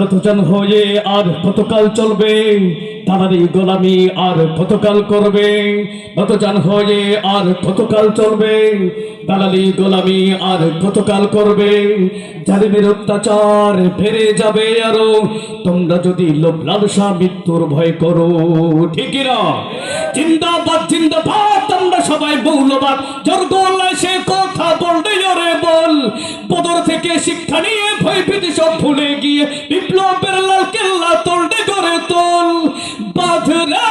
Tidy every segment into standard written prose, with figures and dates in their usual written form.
নতজান হয়ে আর কতকাল চলবে, দালালি গোলামি আর কতকাল করবে। নতজান হয়ে আর কতকাল চলবে, দালালি গোলামি আর কতকাল করবে। জালিমের অত্যাচার বেড়ে যাবে আরো, তোমরা যদি লোভ লালসা মৃত্যুর ভয় করো। ঠিক না? জিন্দাবাদ জিন্দাবাদ, আমরা সবাই মৌলবাদ। জর্গলায় সে কথা বললে ওরে বল, বদর থেকে শিক্ষা নিয়ে ভয় ভীতি সব ভুলে গিয়ে বিপ্লবের লাল কেল্লা তোলতে করে তোল। বাধরে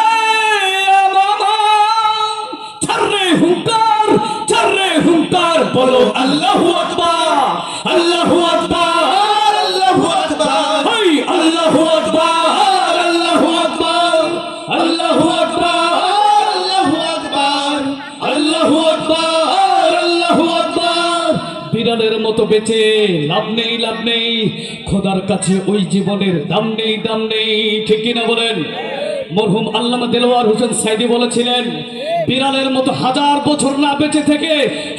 ছাড়রে হুঙ্কার, ছাড়রে হুঙ্কার, বলো আল্লাহু আকবার, আল্লাহু আকবার, আল্লাহু আকবার, হাই আল্লাহু আকবার, আল্লাহু আকবার, আল্লাহু আকবার, আল্লাহু আকবার, আল্লাহু আকবার, আল্লাহু আকবার। বিড়ালের মতো বেঁচে লাভ নেই, লাভ নেই, খোদার কাছে ওই জীবনের দাম নেই, দাম নেই। ঠিক কিনা বলেন? মরহুম আল্লামা দেলোয়ার হোসেন সাইদি বলেছিলেন, বিড়ালের মতো হাজার বছর না বেঁচে থেকে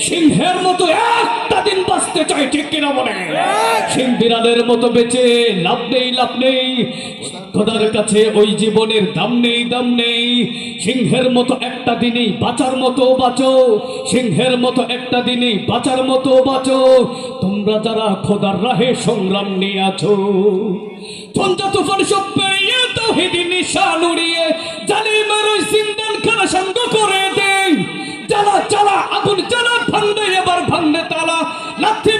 সিংহের মতো একটা দিন বাঁচতে চাই। ঠিক কিনা বলে? সিংহ বিড়ালের মতো বেঁচে লাভ নেই, লাভ নেই, খোদার কাছে ওই জীবনের দাম নেই, দাম নেই। সিংহের মতো একটা দিনই বাঁচার মতো বাঁচো, সিংহের মতো একটা দিনই বাঁচার মতো বাঁচো। তোমরা যারা খোদার রাহে সংগ্রাম নিয়ে আছো, ঝঞ্ঝা তুফান সব পেরিয়ে তাওহীদ নিশান উড়িয়ে জালিমের ওই সিন্দান খানা সঙ্গ করে দে। জ্বালা জ্বালা আগুন জ্বালা, ভান্ডে এবার ভান্ডে তালা, লাথি